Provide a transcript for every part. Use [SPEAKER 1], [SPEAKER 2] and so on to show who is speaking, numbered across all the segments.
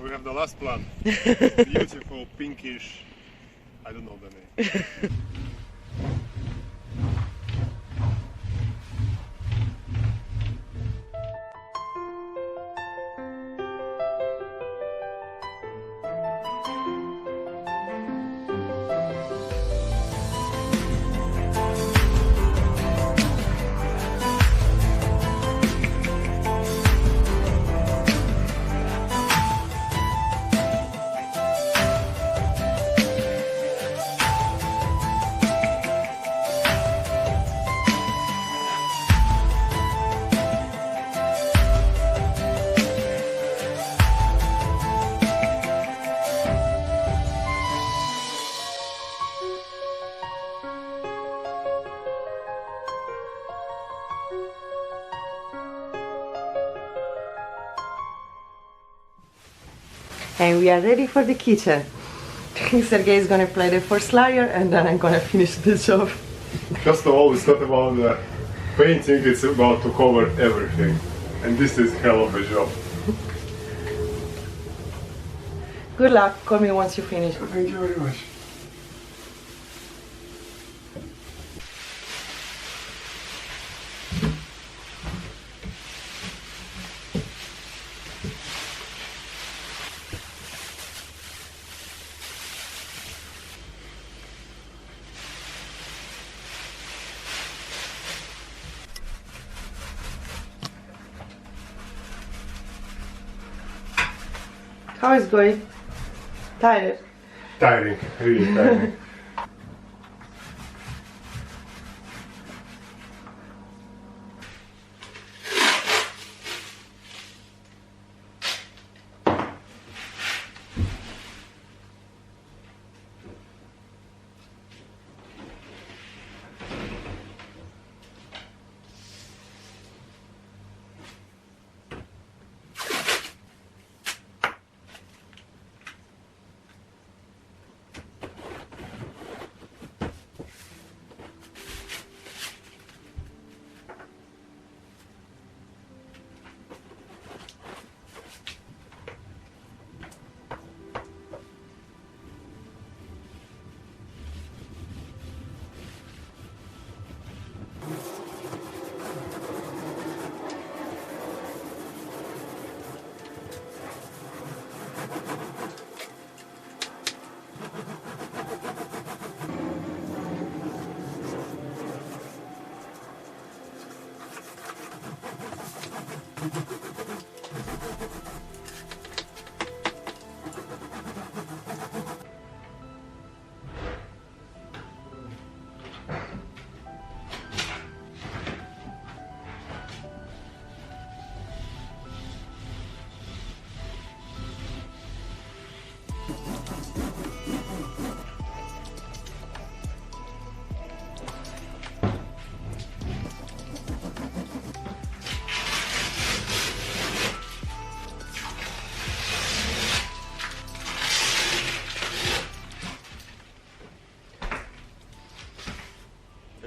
[SPEAKER 1] we have the last plant. It's beautiful, pinkish. I don't know the name.
[SPEAKER 2] And we are ready for the kitchen. Sergey is gonna play the first layer and then I'm gonna finish the job.
[SPEAKER 1] First of all, it's not about the painting, it's about to cover everything. And this is hell of a job.
[SPEAKER 2] Good luck, call me once you finish.
[SPEAKER 1] Thank you very much.
[SPEAKER 2] How is it going? Tired?
[SPEAKER 1] Tiring, really tiring.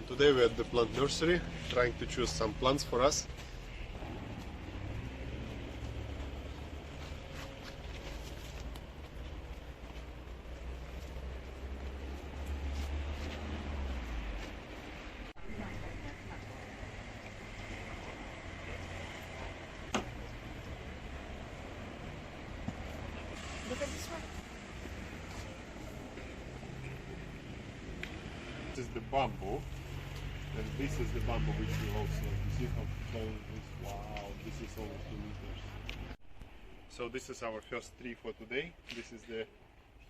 [SPEAKER 1] Today we're at the plant nursery, trying to choose some plants for us.
[SPEAKER 2] Look at this one.
[SPEAKER 1] This is the bamboo. And this is the bamboo which we also, you see how tall it is? Wow, this is over 2 meters. So this is our first tree for today. This is the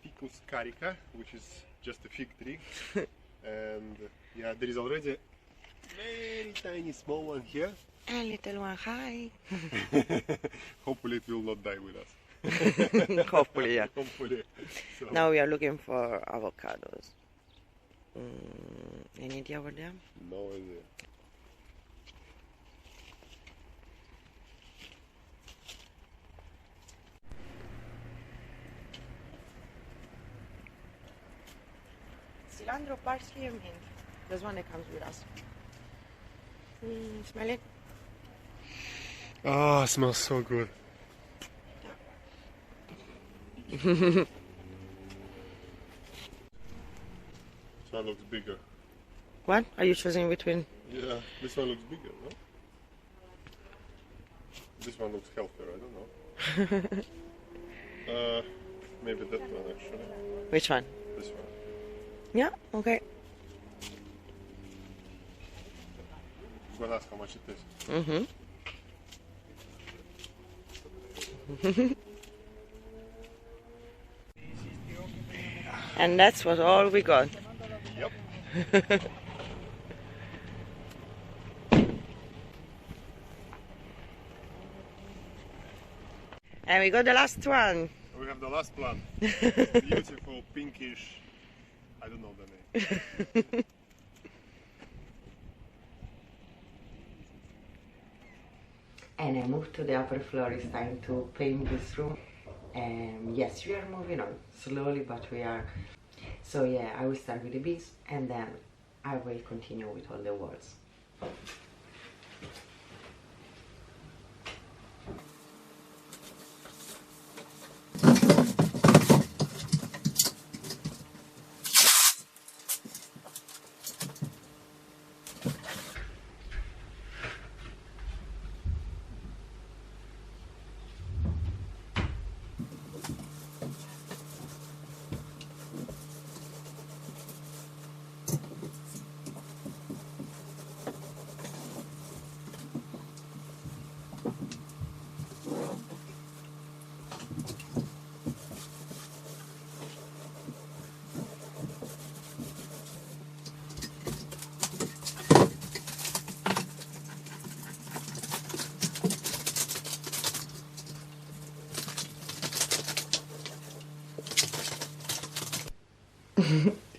[SPEAKER 1] Ficus carica, which is just a fig tree. And yeah, there is already a very tiny small one here.
[SPEAKER 2] A little one, hi.
[SPEAKER 1] Hopefully it will not die with us.
[SPEAKER 2] Hopefully, yeah.
[SPEAKER 1] Hopefully. So.
[SPEAKER 2] Now we are looking for avocados. Any idea over there?
[SPEAKER 1] No idea.
[SPEAKER 2] Cilantro, parsley, and mint. There's one that comes with us. Smell it?
[SPEAKER 1] Oh, it smells so good. This one looks bigger.
[SPEAKER 2] What are you choosing between?
[SPEAKER 1] Yeah, this one looks bigger, no? This one looks healthier, I don't know. Maybe that one actually.
[SPEAKER 2] Which one?
[SPEAKER 1] This one.
[SPEAKER 2] Yeah, okay.
[SPEAKER 1] I'm gonna ask how much it is.
[SPEAKER 2] Mm-hmm. And that's what all we got.
[SPEAKER 1] Yep.
[SPEAKER 2] And we got the last one.
[SPEAKER 1] We have the last plant. Beautiful pinkish. I don't know the name.
[SPEAKER 2] And I moved to the upper floor. It's time to paint this room. And yes, we are moving on slowly, but we are. So yeah, I will start with the bees and then I will continue with all the walls.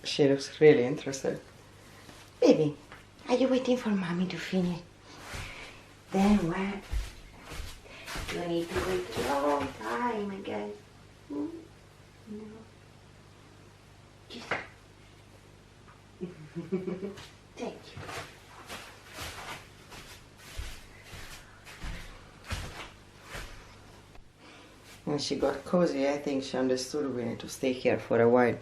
[SPEAKER 2] She looks really interested. Baby, are you waiting for mommy to finish? Then what? You need to wait a long time, I guess. No. Just... Thank you. When she got cozy, I think she understood we need to stay here for a while.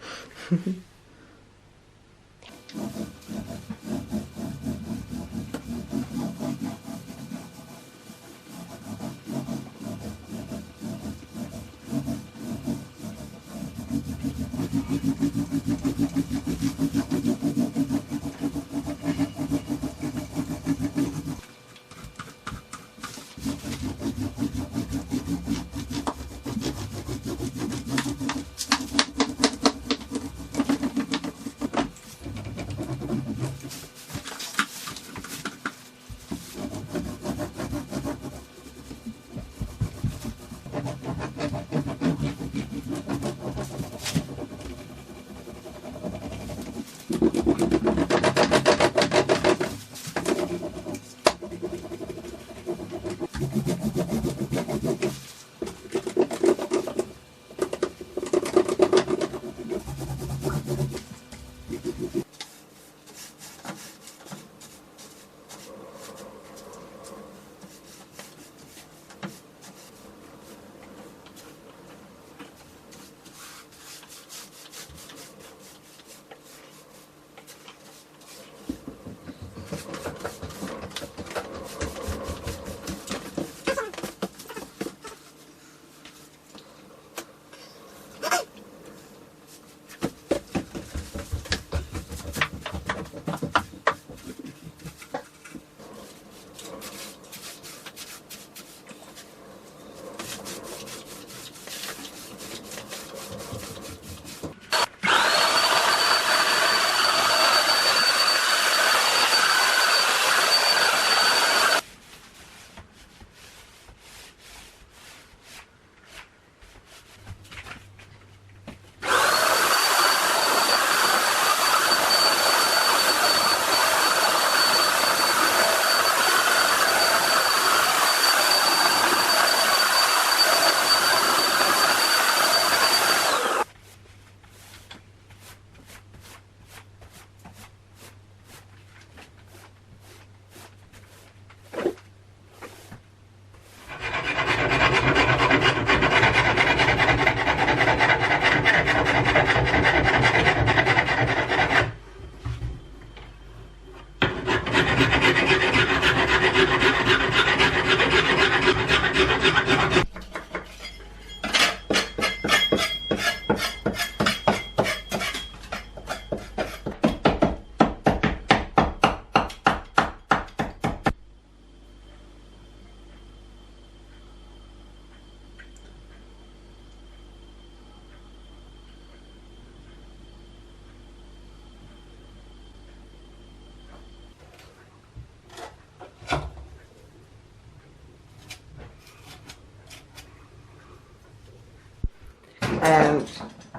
[SPEAKER 2] And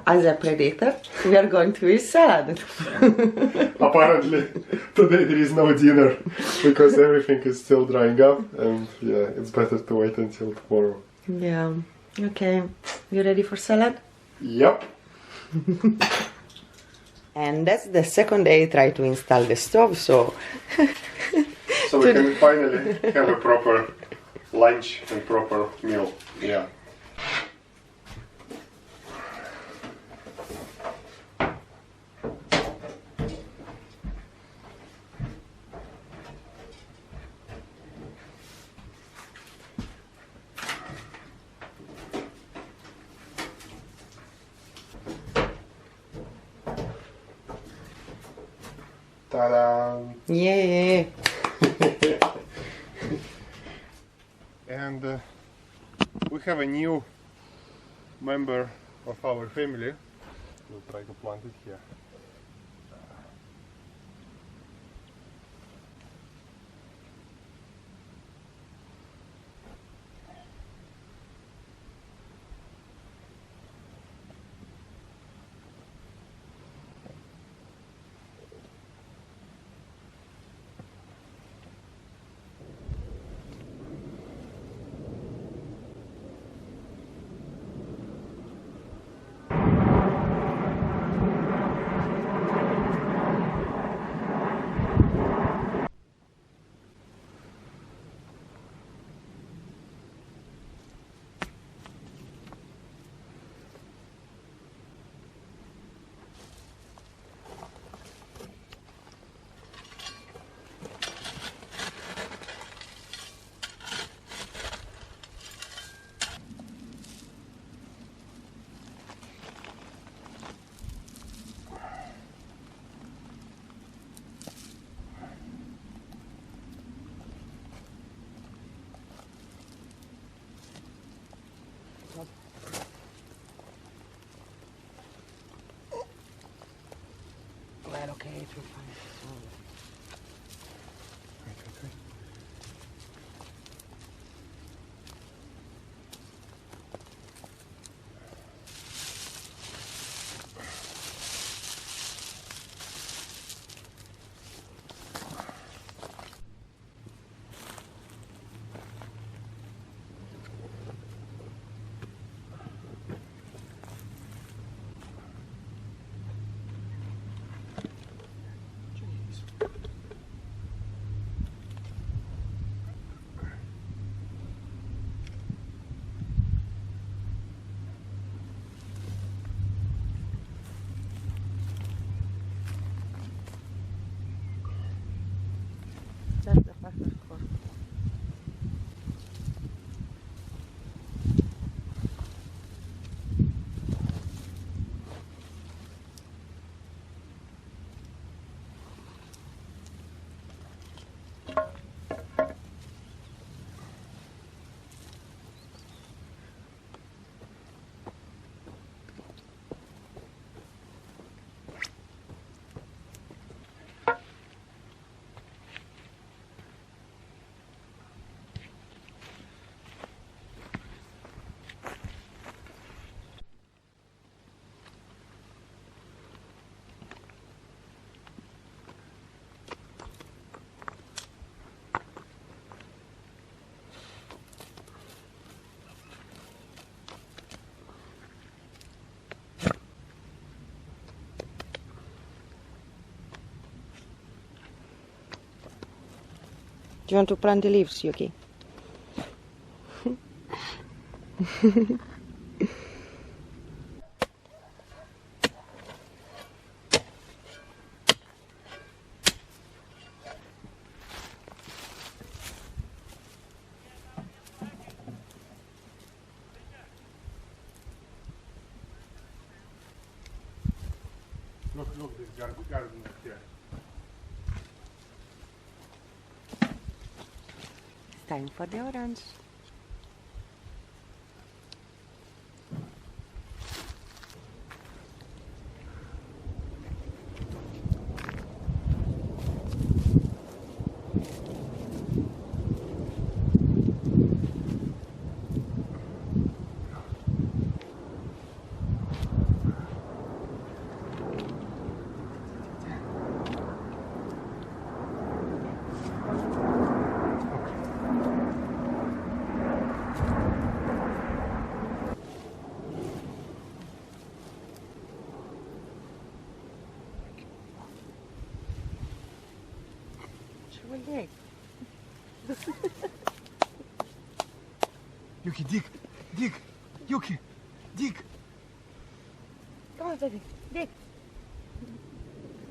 [SPEAKER 2] as I predicted, we are going to eat salad.
[SPEAKER 1] Apparently, today there is no dinner because everything is still drying up, and yeah, it's better to wait until tomorrow.
[SPEAKER 2] Yeah. Okay. You ready for salad?
[SPEAKER 1] Yep.
[SPEAKER 2] And that's the second day I try to install the stove, so...
[SPEAKER 1] So we can finally have a proper lunch and proper meal. Yeah. Ta-da!
[SPEAKER 2] Yeah.
[SPEAKER 1] And we have a new member of our family. We'll try to plant it here.
[SPEAKER 2] Well, okay, it will find it soon. That's the fastest course. Do you want to plant the leaves, Yuki?
[SPEAKER 1] Look, this garden here.
[SPEAKER 2] Time for the orange. We'll dig.
[SPEAKER 1] Yuki, dig! Dig! Yuki! Dig!
[SPEAKER 2] Come on, Teddy. Dig.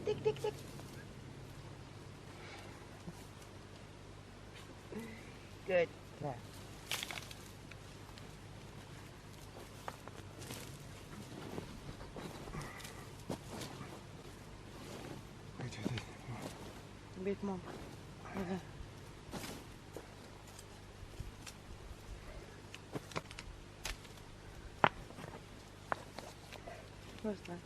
[SPEAKER 2] Dig, dig, dig. Good. Yeah.
[SPEAKER 1] Wait.
[SPEAKER 2] A bit more. Okay. What's that?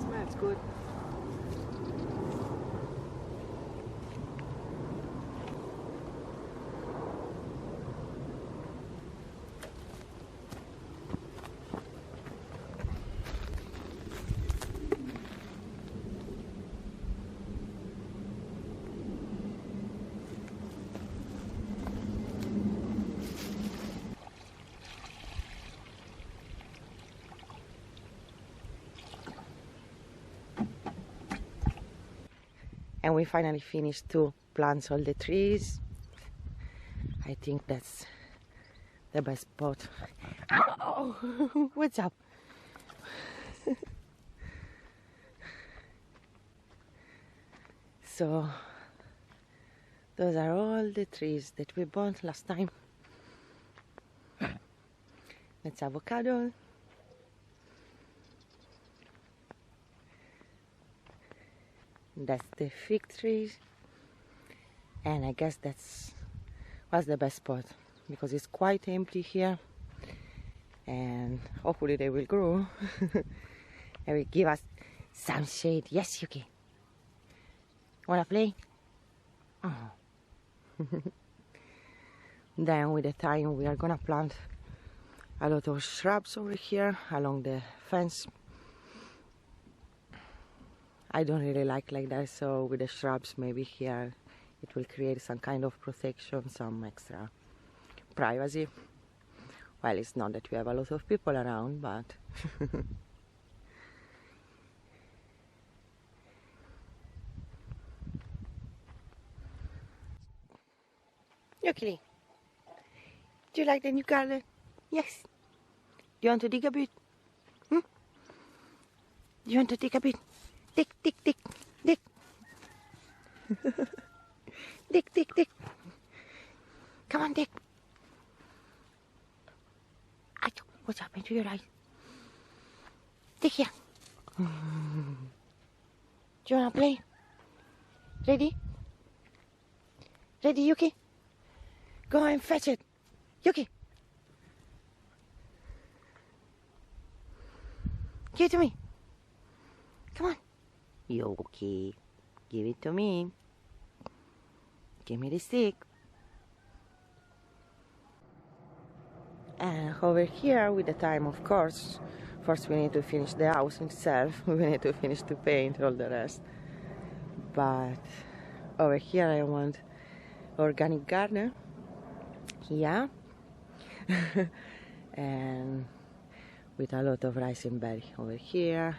[SPEAKER 2] Smells good. And we finally finished to plant all the trees. I think that's the best spot. Oh, what's up? So those are all the trees that we bought last time. That's avocado. That's the fig trees, and I guess that's was the best spot because it's quite empty here, and hopefully they will grow and will give us some shade. Yes, Yuki. Wanna play? Oh. Then with the time we are gonna plant a lot of shrubs over here along the fence. I don't really like that, so with the shrubs maybe here it will create some kind of protection, some extra privacy. Well, it's not that we have a lot of people around, but Yuki, do you like the new garden? Yes. Do you want to dig a bit? Do you want to dig a bit? Dig, dig, dig, dig. Dig, dig, dig. Come on, dig. What's happening to your eyes? Dig here. Do you want to play? Ready? Ready, Yuki? Go and fetch it. Yuki. Give it to me. Come on. Yuki, give it to me. Give me the stick. And over here with the time, of course, first we need to finish the house itself. We need to finish to paint all the rest. But over here I want organic garden. Yeah. And with a lot of rising berry over here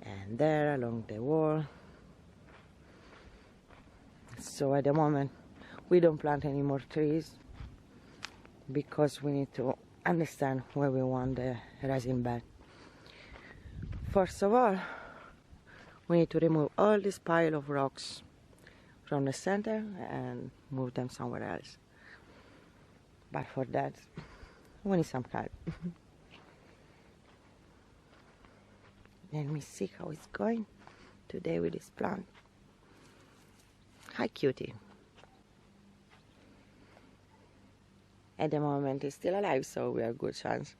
[SPEAKER 2] and there along the wall. So at the moment we don't plant any more trees because we need to understand where we want the rising bed. First of all, we need to remove all this pile of rocks from the center and move them somewhere else. But for that, we need some help. Let me see how it's going today with this plant. Hi, cutie. At the moment, it's still alive, so we have a good chance.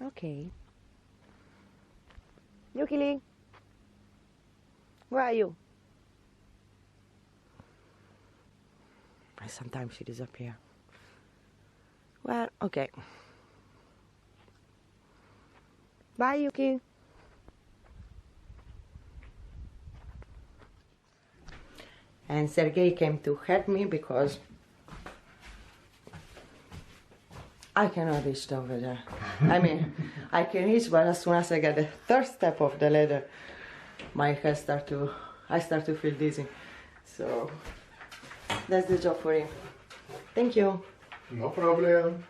[SPEAKER 2] Okay. Yuki, where are you? Sometimes she disappears. Well, okay. Bye, Yuki. and Sergey came to help me because I cannot reach over there. I mean, I can reach, but as soon as I get the third step of the ladder, I start to feel dizzy. So that's the job for him. Thank you.
[SPEAKER 1] No problem.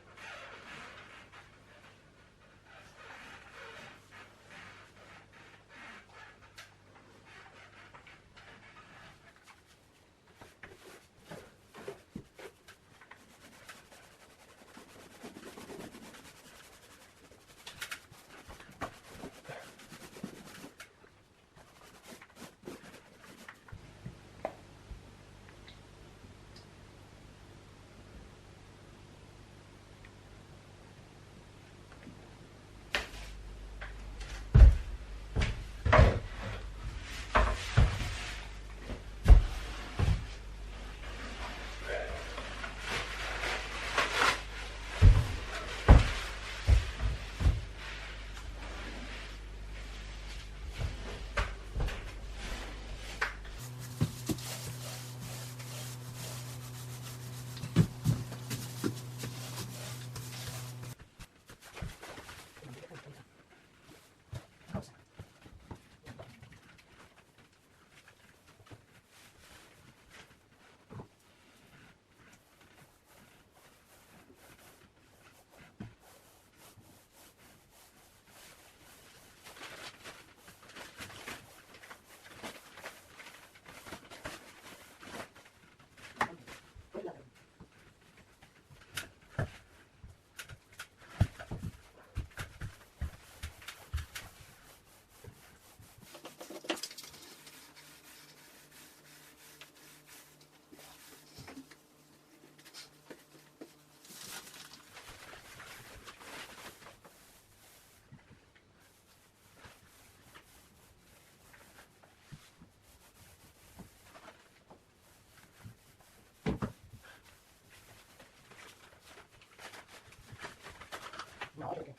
[SPEAKER 2] No, okay.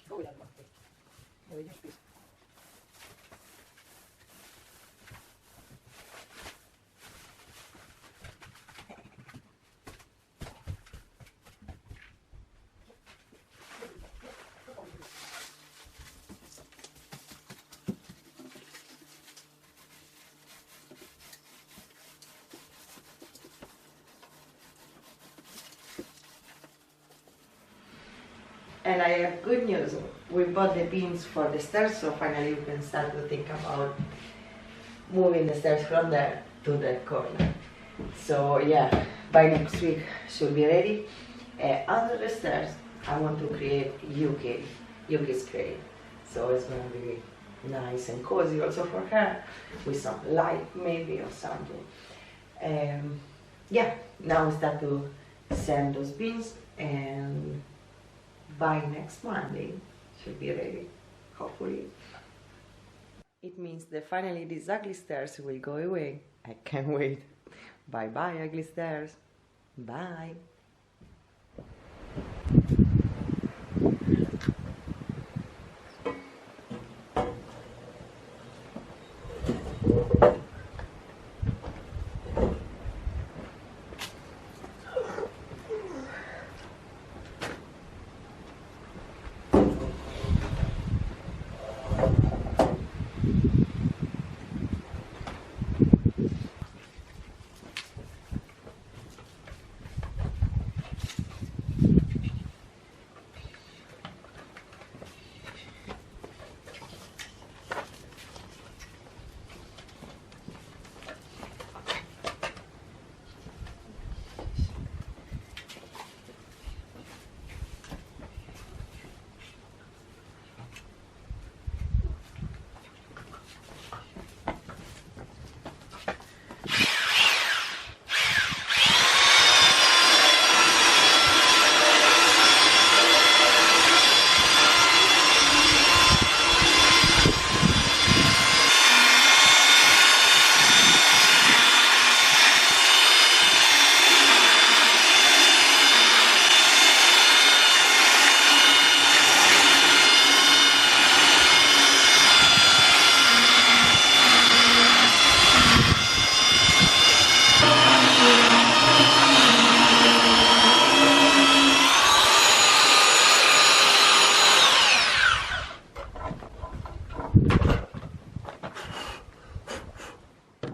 [SPEAKER 2] Go with that one. Okay. Just please. And I have good news. We bought the beams for the stairs, so finally we can start to think about moving the stairs from there to the corner. So yeah, by next week should be ready. Under the stairs, I want to create Yuki's crate. So it's gonna be nice and cozy also for her, with some light maybe or something. Yeah, now we start to send those beams, and by next Monday should be ready, hopefully. It means that finally these ugly stairs will go away. I can't wait. Bye bye, ugly stairs. Bye.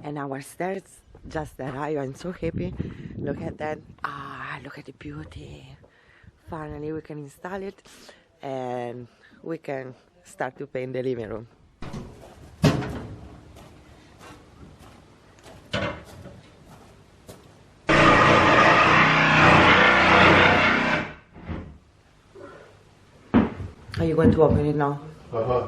[SPEAKER 2] And our stairs just arrived. I'm so happy. Look at that. Ah, look at the beauty. Finally we can install it and we can start to paint the living room. Are you going to open it now?
[SPEAKER 1] Uh-huh.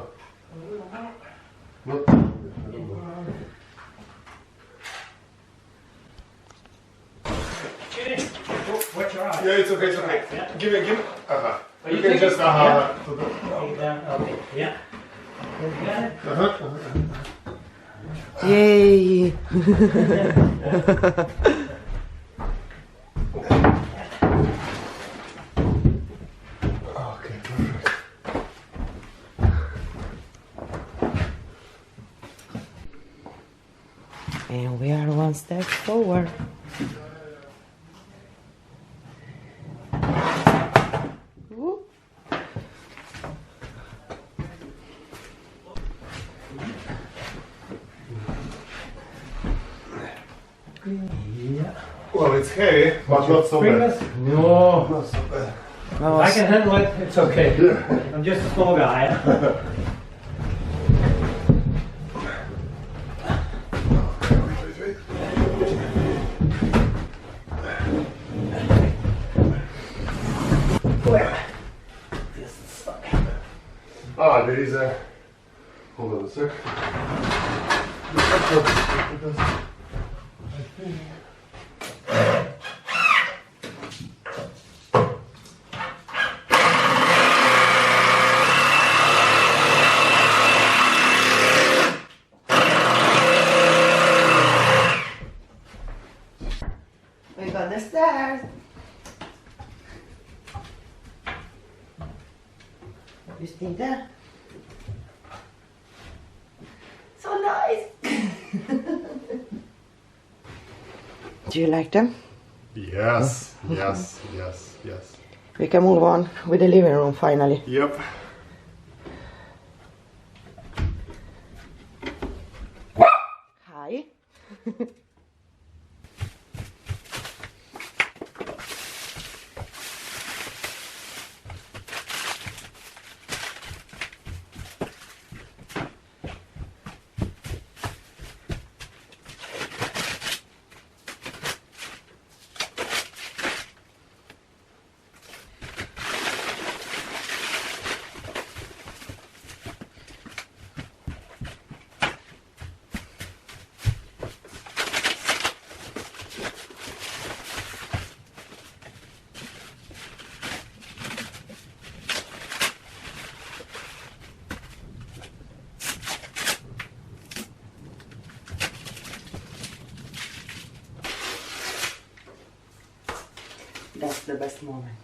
[SPEAKER 3] Watch your eyes.
[SPEAKER 1] Yeah, it's okay, it's okay.
[SPEAKER 3] Yeah.
[SPEAKER 1] Give it. Uh-huh.
[SPEAKER 3] Oh,
[SPEAKER 1] You
[SPEAKER 3] you
[SPEAKER 1] can
[SPEAKER 3] think
[SPEAKER 1] just,
[SPEAKER 3] it- yeah.
[SPEAKER 1] to the-
[SPEAKER 3] Take it down. Okay. Yeah. You got it?
[SPEAKER 2] Yay!
[SPEAKER 1] Okay, perfect.
[SPEAKER 2] And we are one step forward. Woo.
[SPEAKER 3] Yeah.
[SPEAKER 1] Well, it's heavy, but not so bad.
[SPEAKER 3] Fingers? No.
[SPEAKER 1] Not so bad.
[SPEAKER 2] Oh,
[SPEAKER 3] I can handle it. It's okay. I'm just a small guy.
[SPEAKER 1] Ah, there is a... Hold on a sec.
[SPEAKER 2] we got the stairs. You see that? So nice. Do you like them?
[SPEAKER 1] Yes, yes, yes, yes.
[SPEAKER 2] We can move on with the living room finally.
[SPEAKER 1] Yep.
[SPEAKER 2] Hi. That's the best moment.